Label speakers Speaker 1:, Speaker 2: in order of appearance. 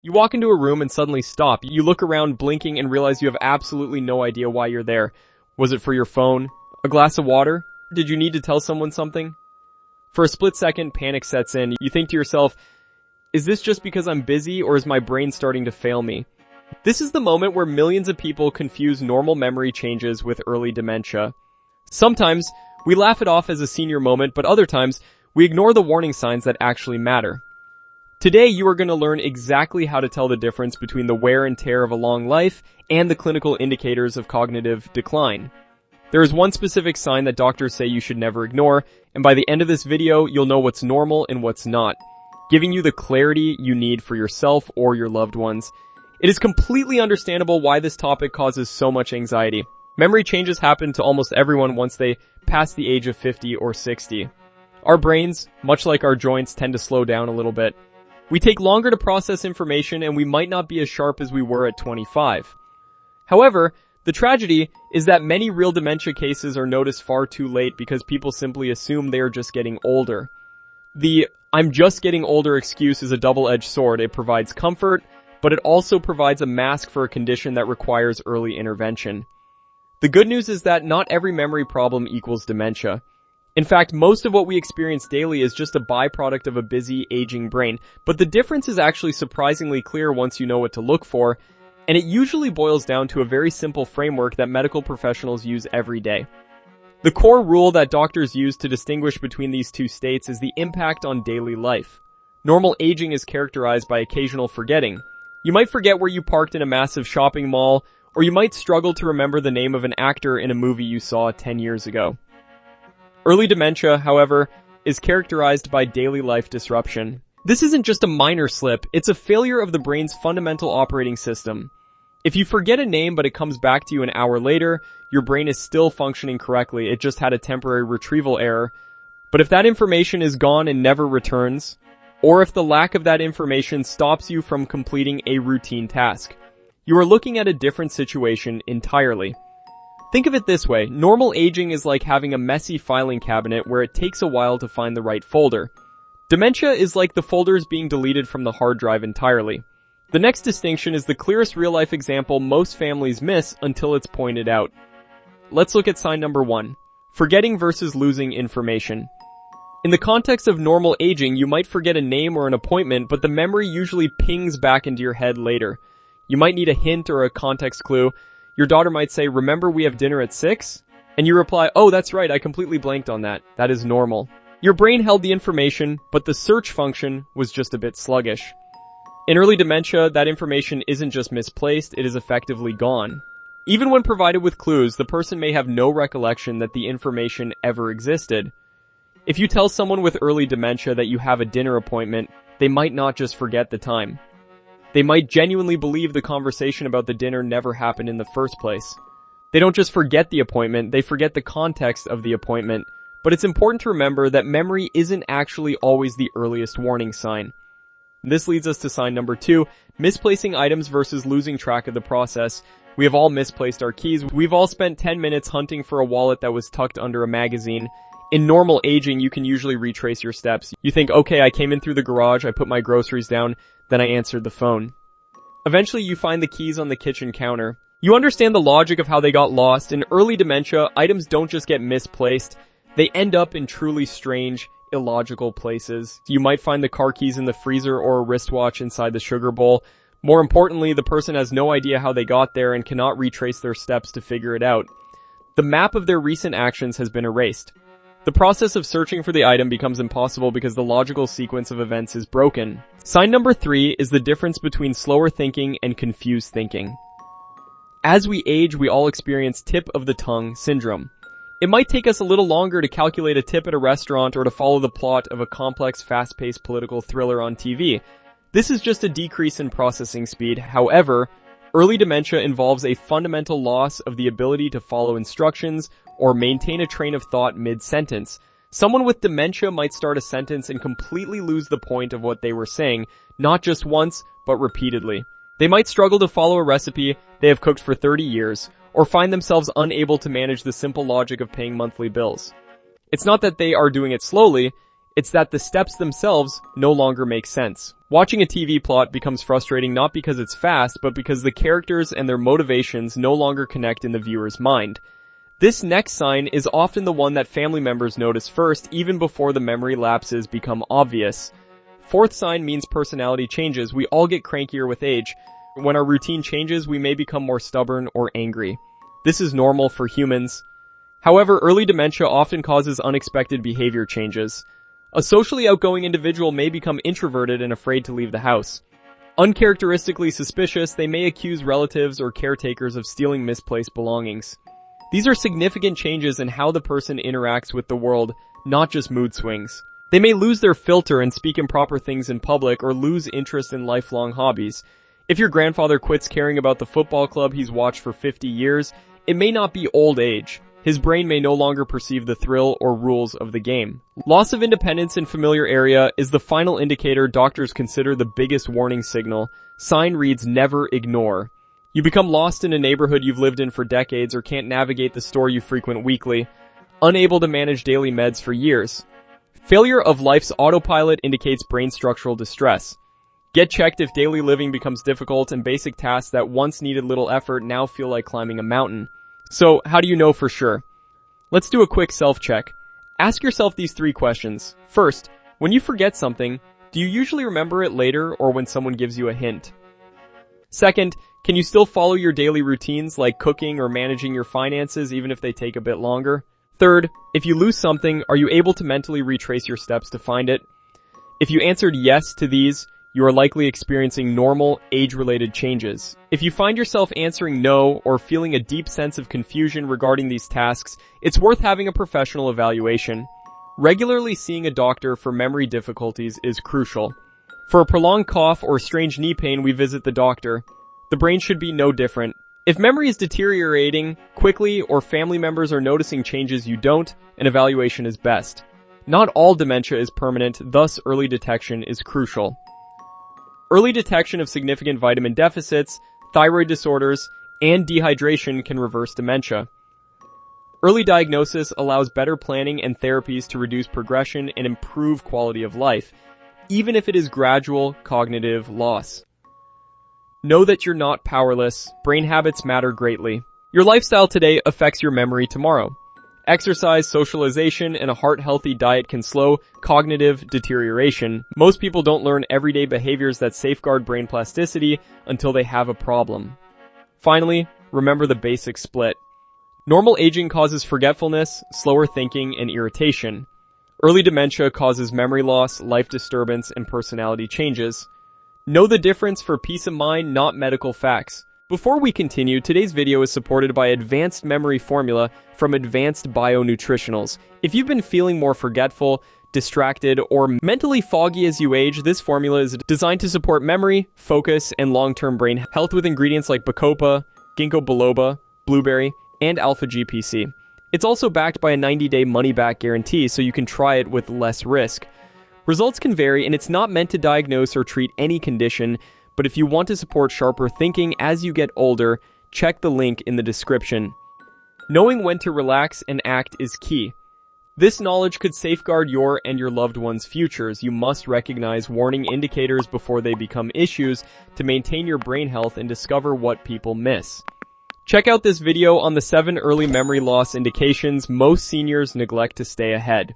Speaker 1: You walk into a room and suddenly stop. You look around blinking and realize you have absolutely no idea why you're there. Was it for your phone? A glass of water? Did you need to tell someone something? For a split second, panic sets in. You think to yourself, is this just because I'm busy or is my brain starting to fail me? This is the moment where millions of people confuse normal memory changes with early dementia. Sometimes we laugh it off as a senior moment, but other times we ignore the warning signs that actually matter. Today, you are going to learn exactly how to tell the difference between the wear and tear of a long life and the clinical indicators of cognitive decline. There is one specific sign that doctors say you should never ignore, and by the end of this video, you'll know what's normal and what's not, giving you the clarity you need for yourself or your loved ones. It is completely understandable why this topic causes so much anxiety. Memory changes happen to almost everyone once they pass the age of 50 or 60. Our brains, much like our joints, tend to slow down a little bit. We take longer to process information and we might not be as sharp as we were at 25. However, the tragedy is that many real dementia cases are noticed far too late because people simply assume they are just getting older. The "I'm just getting older" excuse is a double-edged sword. It provides comfort, but it also provides a mask for a condition that requires early intervention. The good news is that not every memory problem equals dementia. In fact, most of what we experience daily is just a byproduct of a busy, aging brain, but the difference is actually surprisingly clear once you know what to look for, and it usually boils down to a very simple framework that medical professionals use every day. The core rule that doctors use to distinguish between these two states is the impact on daily life. Normal aging is characterized by occasional forgetting. You might forget where you parked in a massive shopping mall, or you might struggle to remember the name of an actor in a movie you saw 10 years ago. Early dementia, however, is characterized by daily life disruption. This isn't just a minor slip, it's a failure of the brain's fundamental operating system. If you forget a name but it comes back to you an hour later, your brain is still functioning correctly, it just had a temporary retrieval error. But if that information is gone and never returns, or if the lack of that information stops you from completing a routine task, you are looking at a different situation entirely. Think of it this way, normal aging is like having a messy filing cabinet where it takes a while to find the right folder. Dementia is like the folders being deleted from the hard drive entirely. The next distinction is the clearest real-life example most families miss until it's pointed out. Let's look at sign number 1. Forgetting versus losing information. In the context of normal aging, you might forget a name or an appointment, but the memory usually pings back into your head later. You might need a hint or a context clue. Your daughter might say, "Remember we have dinner at 6?" And you reply, "Oh, that's right, I completely blanked on that." That is normal. Your brain held the information, but the search function was just a bit sluggish. In early dementia, that information isn't just misplaced, it is effectively gone. Even when provided with clues, the person may have no recollection that the information ever existed. If you tell someone with early dementia that you have a dinner appointment, they might not just forget the time. They might genuinely believe the conversation about the dinner never happened in the first place. They don't just forget the appointment, they forget the context of the appointment. But it's important to remember that memory isn't actually always the earliest warning sign. This leads us to sign number 2, misplacing items versus losing track of the process. We have all misplaced our keys. We've all spent 10 minutes hunting for a wallet that was tucked under a magazine. In normal aging, you can usually retrace your steps. You think, okay, I came in through the garage, I put my groceries down, then I answered the phone. Eventually, you find the keys on the kitchen counter. You understand the logic of how they got lost. In early dementia, items don't just get misplaced. They end up in truly strange, illogical places. You might find the car keys in the freezer or a wristwatch inside the sugar bowl. More importantly, the person has no idea how they got there and cannot retrace their steps to figure it out. The map of their recent actions has been erased. The process of searching for the item becomes impossible because the logical sequence of events is broken. Sign number 3 is the difference between slower thinking and confused thinking. As we age, we all experience tip-of-the-tongue syndrome. It might take us a little longer to calculate a tip at a restaurant or to follow the plot of a complex, fast-paced political thriller on TV. This is just a decrease in processing speed. However, early dementia involves a fundamental loss of the ability to follow instructions or maintain a train of thought mid-sentence. Someone with dementia might start a sentence and completely lose the point of what they were saying, not just once, but repeatedly. They might struggle to follow a recipe they have cooked for 30 years, or find themselves unable to manage the simple logic of paying monthly bills. It's not that they are doing it slowly, It's that the steps themselves no longer make sense. Watching a TV plot becomes frustrating not because it's fast, but because the characters and their motivations no longer connect in the viewer's mind. This next sign is often the one that family members notice first, even before the memory lapses become obvious. Fourth sign means personality changes. We all get crankier with age. When our routine changes, we may become more stubborn or angry. This is normal for humans. However, early dementia often causes unexpected behavior changes. A socially outgoing individual may become introverted and afraid to leave the house. Uncharacteristically suspicious, they may accuse relatives or caretakers of stealing misplaced belongings. These are significant changes in how the person interacts with the world, not just mood swings. They may lose their filter and speak improper things in public or lose interest in lifelong hobbies. If your grandfather quits caring about the football club he's watched for 50 years, it may not be old age. His brain may no longer perceive the thrill or rules of the game. Loss of independence in familiar area is the final indicator doctors consider the biggest warning signal. Sign reads never ignore. You become lost in a neighborhood you've lived in for decades or can't navigate the store you frequent weekly, unable to manage daily meds for years. Failure of life's autopilot indicates brain structural distress. Get checked if daily living becomes difficult and basic tasks that once needed little effort now feel like climbing a mountain. So, how do you know for sure? Let's do a quick self-check. Ask yourself these 3 questions. First, when you forget something, do you usually remember it later or when someone gives you a hint? Second, can you still follow your daily routines like cooking or managing your finances even if they take a bit longer? Third, if you lose something, are you able to mentally retrace your steps to find it? If you answered yes to these, you are likely experiencing normal, age-related changes. If you find yourself answering no or feeling a deep sense of confusion regarding these tasks, it's worth having a professional evaluation. Regularly seeing a doctor for memory difficulties is crucial. For a prolonged cough or strange knee pain, we visit the doctor. The brain should be no different. If memory is deteriorating quickly or family members are noticing changes you don't, an evaluation is best. Not all dementia is permanent, thus early detection is crucial. Early detection of significant vitamin deficits, thyroid disorders, and dehydration can reverse dementia. Early diagnosis allows better planning and therapies to reduce progression and improve quality of life, even if it is gradual cognitive loss. Know that you're not powerless. Brain habits matter greatly. Your lifestyle today affects your memory tomorrow. Exercise, socialization, and a heart-healthy diet can slow cognitive deterioration. Most people don't learn everyday behaviors that safeguard brain plasticity until they have a problem. Finally, remember the basic split. Normal aging causes forgetfulness, slower thinking, and irritation. Early dementia causes memory loss, life disturbance, and personality changes. Know the difference for peace of mind, not medical facts. Before we continue, today's video is supported by Advanced Memory Formula from Advanced Bionutritionals. If you've been feeling more forgetful, distracted, or mentally foggy as you age, this formula is designed to support memory, focus, and long-term brain health with ingredients like bacopa, ginkgo biloba, blueberry, and alpha-GPC. It's also backed by a 90-day money-back guarantee, so you can try it with less risk. Results can vary, and it's not meant to diagnose or treat any condition, but if you want to support sharper thinking as you get older, check the link in the description. Knowing when to relax and act is key. This knowledge could safeguard your and your loved one's futures. You must recognize warning indicators before they become issues to maintain your brain health and discover what people miss. Check out this video on the 7 early memory loss indications most seniors neglect to stay ahead.